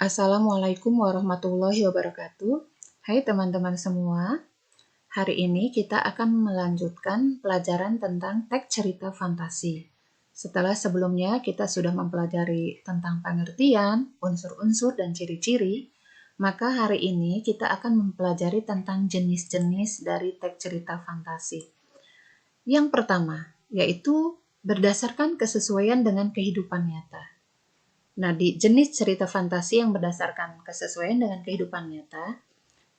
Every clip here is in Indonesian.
Assalamualaikum warahmatullahi wabarakatuh. Hai teman-teman semua, hari ini kita akan melanjutkan pelajaran tentang teks cerita fantasi. Setelah sebelumnya kita sudah mempelajari tentang pengertian, unsur-unsur, dan ciri-ciri, maka hari ini kita akan mempelajari tentang jenis-jenis dari teks cerita fantasi. Yang pertama, yaitu berdasarkan kesesuaian dengan kehidupan nyata. Nah, di jenis cerita fantasi yang berdasarkan kesesuaian dengan kehidupan nyata,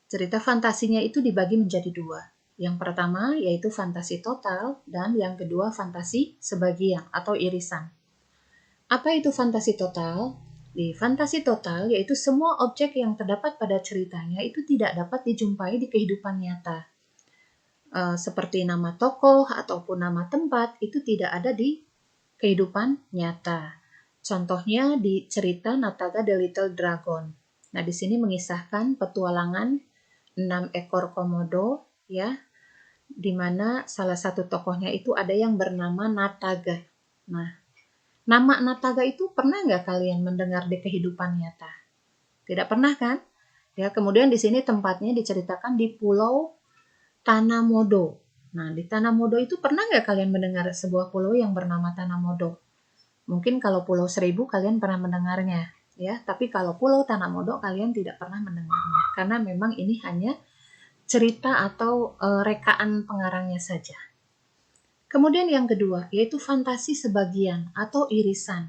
cerita fantasinya itu dibagi menjadi dua. Yang pertama yaitu fantasi total dan yang kedua fantasi sebagian atau irisan. Apa itu fantasi total? Di fantasi total yaitu semua objek yang terdapat pada ceritanya itu tidak dapat dijumpai di kehidupan nyata. Seperti nama tokoh ataupun nama tempat itu tidak ada di kehidupan nyata. Contohnya di cerita Nataga the Little Dragon. Nah, di sini mengisahkan petualangan 6 ekor komodo, ya, di mana salah satu tokohnya itu ada yang bernama Nataga. Nah, nama Nataga itu pernah nggak kalian mendengar di kehidupan nyata? Tidak pernah kan? Ya, kemudian di sini tempatnya diceritakan di Pulau Tanamodo. Nah, di Tanamodo itu pernah nggak kalian mendengar sebuah pulau yang bernama Tanamodo? Mungkin kalau Pulau Seribu kalian pernah mendengarnya, ya. Tapi kalau Pulau Tanamodo kalian tidak pernah mendengarnya, karena memang ini hanya cerita atau rekaan pengarangnya saja. Kemudian yang kedua yaitu fantasi sebagian atau irisan.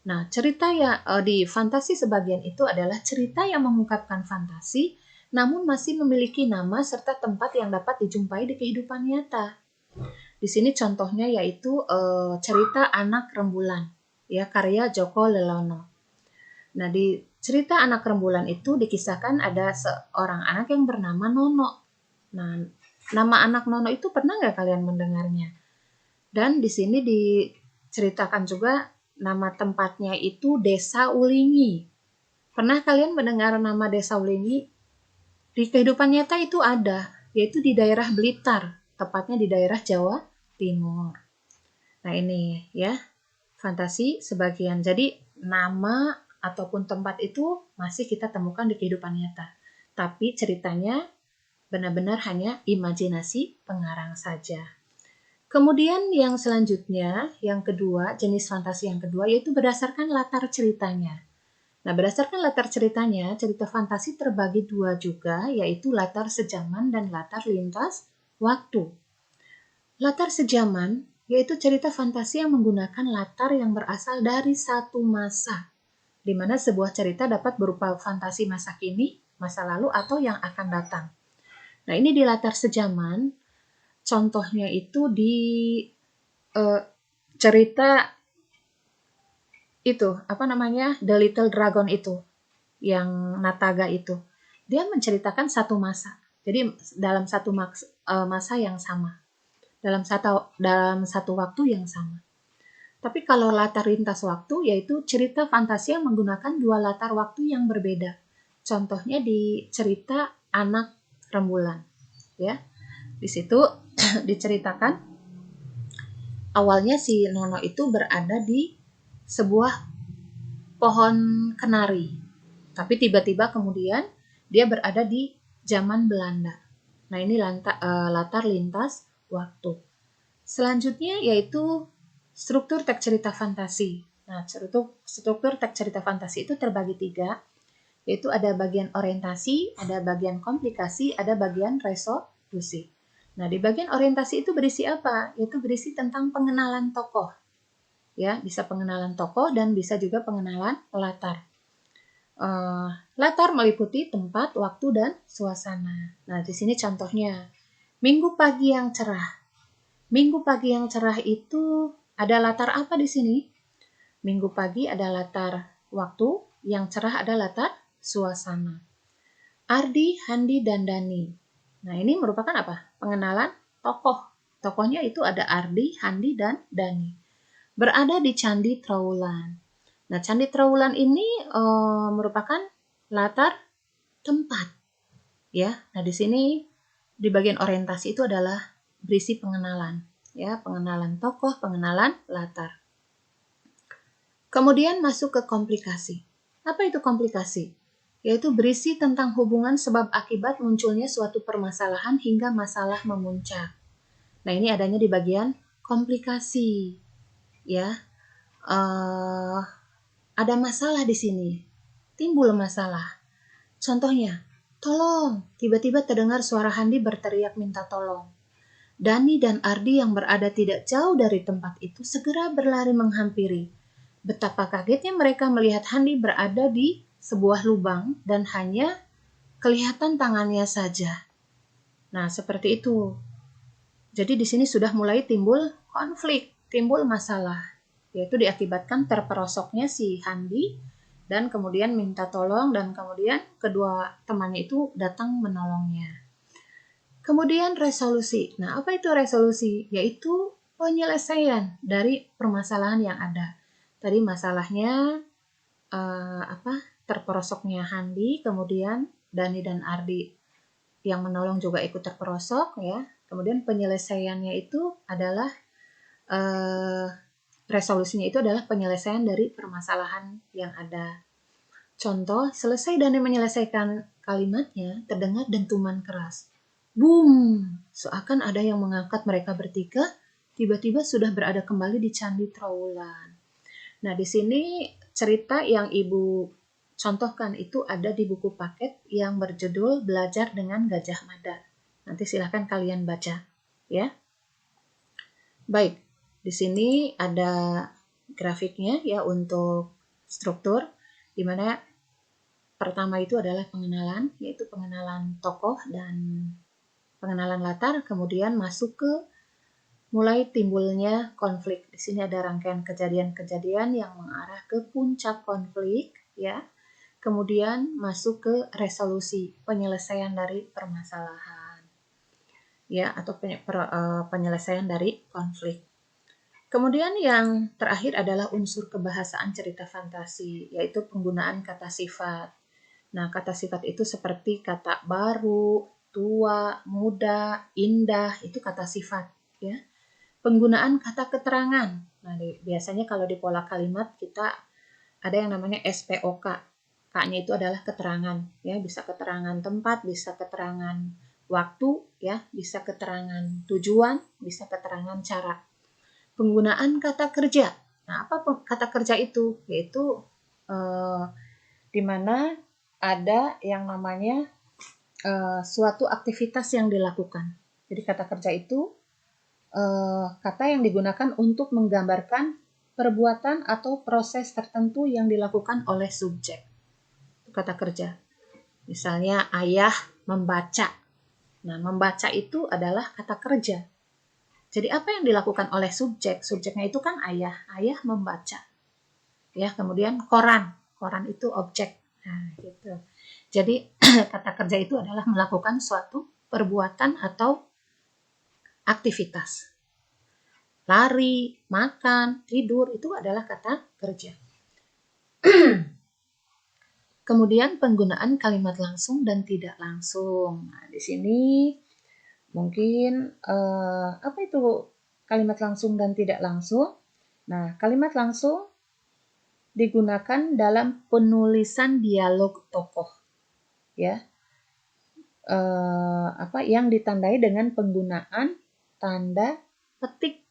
Nah, cerita ya di fantasi sebagian itu adalah cerita yang mengungkapkan fantasi, namun masih memiliki nama serta tempat yang dapat dijumpai di kehidupan nyata. Di sini contohnya yaitu cerita Anak Rembulan, ya, karya Joko Lelono. Nah, di cerita Anak Rembulan itu dikisahkan ada seorang anak yang bernama Nono. Nah, nama anak Nono itu pernah nggak kalian mendengarnya? Dan di sini diceritakan juga nama tempatnya itu Desa Ulingi. Pernah kalian mendengar nama Desa Ulingi? Di kehidupan nyata itu ada, yaitu di daerah Blitar, tepatnya di daerah Jawa Timur. Nah, ini ya, fantasi sebagian. Jadi nama ataupun tempat itu masih kita temukan di kehidupan nyata. Tapi ceritanya benar-benar hanya imajinasi pengarang saja. Kemudian yang selanjutnya, yang kedua, jenis fantasi yang kedua yaitu berdasarkan latar ceritanya. Nah, berdasarkan latar ceritanya, cerita fantasi terbagi dua juga, yaitu latar sejaman dan latar lintas waktu. Latar sejaman yaitu cerita fantasi yang menggunakan latar yang berasal dari satu masa, di mana sebuah cerita dapat berupa fantasi masa kini, masa lalu, atau yang akan datang. Nah, ini di latar sejaman, contohnya itu di cerita itu, The Little Dragon itu, yang Nataga itu. Dia menceritakan satu masa. Jadi dalam satu masa yang sama. Dalam satu waktu yang sama. Tapi kalau latar lintas waktu yaitu cerita fantasi yang menggunakan dua latar waktu yang berbeda. Contohnya di cerita Anak Rembulan, ya. Di situ diceritakan awalnya si Nono itu berada di sebuah pohon kenari. Tapi tiba-tiba kemudian dia berada di zaman Belanda. Nah, ini latar lintas waktu. Selanjutnya yaitu struktur teks cerita fantasi. Nah, struktur teks cerita fantasi itu terbagi tiga, yaitu ada bagian orientasi, ada bagian komplikasi, ada bagian resolusi. Nah, di bagian orientasi itu berisi apa? Yaitu berisi tentang pengenalan tokoh. Ya, bisa pengenalan tokoh dan bisa juga pengenalan latar. Latar meliputi tempat, waktu, dan suasana. Nah, di sini contohnya, Minggu Pagi yang Cerah. Minggu Pagi yang Cerah itu ada latar apa di sini? Minggu pagi ada latar waktu, yang cerah ada latar suasana. Ardi, Handi, dan Dani. Nah, ini merupakan apa? Pengenalan tokoh. Tokohnya itu ada Ardi, Handi, dan Dani. Berada di Candi Trowulan. Nah, Candi Trowulan ini merupakan latar tempat, ya. Nah, di sini di bagian orientasi itu adalah berisi pengenalan, ya, pengenalan tokoh, pengenalan latar. Kemudian masuk ke komplikasi. Apa itu komplikasi? Yaitu berisi tentang hubungan sebab akibat munculnya suatu permasalahan hingga masalah memuncak. Nah, ini adanya di bagian komplikasi, ya. Ada masalah di sini, timbul masalah. Contohnya, tolong, tiba-tiba terdengar suara Handi berteriak minta tolong. Dani dan Ardi yang berada tidak jauh dari tempat itu segera berlari menghampiri. Betapa kagetnya mereka melihat Handi berada di sebuah lubang dan hanya kelihatan tangannya saja. Nah, seperti itu. Jadi di sini sudah mulai timbul konflik, timbul masalah, yaitu diakibatkan terperosoknya si Handi dan kemudian minta tolong dan kemudian kedua temannya itu datang menolongnya. Kemudian resolusi. Nah, apa itu resolusi? Yaitu penyelesaian dari permasalahan yang ada. Tadi masalahnya terperosoknya Handi, kemudian Dani dan Ardi yang menolong juga ikut terperosok, ya. Kemudian penyelesaiannya itu adalah resolusinya itu adalah penyelesaian dari permasalahan yang ada. Contoh, selesai Dani menyelesaikan kalimatnya, terdengar dentuman keras. Boom! Seakan ada yang mengangkat mereka bertiga, tiba-tiba sudah berada kembali di Candi Trowulan. Nah, di sini cerita yang Ibu contohkan itu ada di buku paket yang berjudul Belajar dengan Gajah Mada. Nanti silahkan kalian baca, ya. Baik, di sini ada grafiknya ya untuk struktur, di mana pertama itu adalah pengenalan, yaitu pengenalan tokoh dan pengenalan latar, kemudian masuk ke mulai timbulnya konflik. Di sini ada rangkaian kejadian-kejadian yang mengarah ke puncak konflik, ya. Kemudian masuk ke resolusi, penyelesaian dari permasalahan, ya, atau penyelesaian dari konflik. Kemudian yang terakhir adalah unsur kebahasaan cerita fantasi, yaitu penggunaan kata sifat. Nah, kata sifat itu seperti kata baru, tua, muda, indah, itu kata sifat, ya. Penggunaan kata keterangan. Nah, biasanya kalau di pola kalimat kita ada yang namanya SPOK. K-nya itu adalah keterangan, ya, bisa keterangan tempat, bisa keterangan waktu, ya, bisa keterangan tujuan, bisa keterangan cara. Penggunaan kata kerja. Nah, apa kata kerja itu? Yaitu di mana ada yang namanya suatu aktivitas yang dilakukan. Jadi kata kerja itu kata yang digunakan untuk menggambarkan perbuatan atau proses tertentu yang dilakukan oleh subjek. Kata kerja. Misalnya ayah membaca. Nah, membaca itu adalah kata kerja. Jadi apa yang dilakukan oleh subjek? Subjeknya itu kan ayah. Ayah membaca. Ya, kemudian koran. Koran itu objek. Nah, gitu. Jadi kata kerja itu adalah melakukan suatu perbuatan atau aktivitas. Lari, makan, tidur itu adalah kata kerja. Kemudian penggunaan kalimat langsung dan tidak langsung. Nah, di sini mungkin apa itu kalimat langsung dan tidak langsung? Nah, kalimat langsung digunakan dalam penulisan dialog tokoh, ya. Yang ditandai dengan penggunaan tanda petik.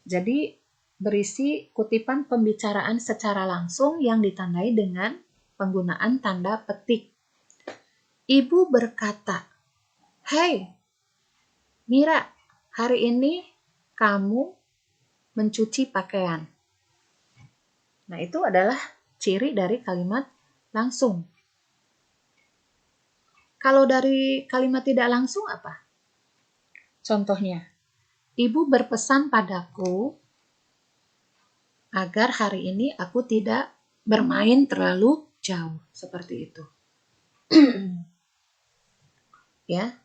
Jadi berisi kutipan pembicaraan secara langsung yang ditandai dengan penggunaan tanda petik. Ibu berkata, "Hei, Mira, hari ini kamu mencuci pakaian." Nah, itu adalah ciri dari kalimat langsung. Kalau dari kalimat tidak langsung apa? Contohnya, ibu berpesan padaku agar hari ini aku tidak bermain terlalu jauh. Seperti itu. Ya.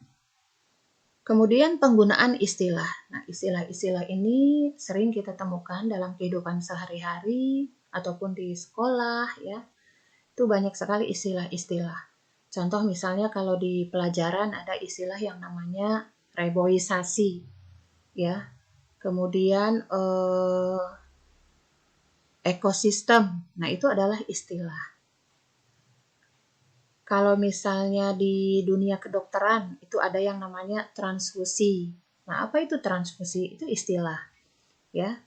Kemudian penggunaan istilah. Nah, istilah-istilah ini sering kita temukan dalam kehidupan sehari-hari ataupun di sekolah, ya. Itu banyak sekali istilah-istilah. Contoh misalnya kalau di pelajaran ada istilah yang namanya reboisasi, ya. Kemudian ekosistem. Nah, itu adalah istilah. Kalau misalnya di dunia kedokteran, itu ada yang namanya transfusi. Nah, apa itu transfusi? Itu istilah, ya.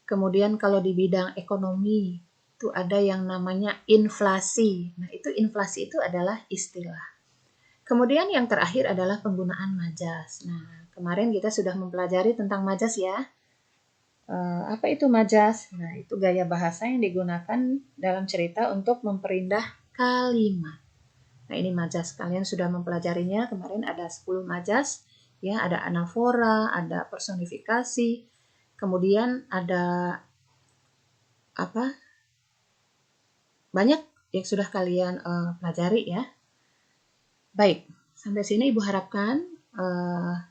Kemudian kalau di bidang ekonomi, itu ada yang namanya inflasi. Nah, inflasi itu adalah istilah. Kemudian yang terakhir adalah penggunaan majas. Nah, kemarin kita sudah mempelajari tentang majas ya. Apa itu majas? Nah, itu gaya bahasa yang digunakan dalam cerita untuk memperindah kalimat. Nah, ini majas. Kalian sudah mempelajarinya. Kemarin ada 10 majas. Ya, ada anafora, ada personifikasi, kemudian ada apa? Banyak yang sudah kalian pelajari ya. Baik, sampai sini Ibu harapkan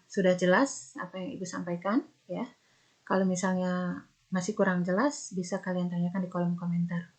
sudah jelas apa yang Ibu sampaikan ya. Kalau misalnya masih kurang jelas, bisa kalian tanyakan di kolom komentar.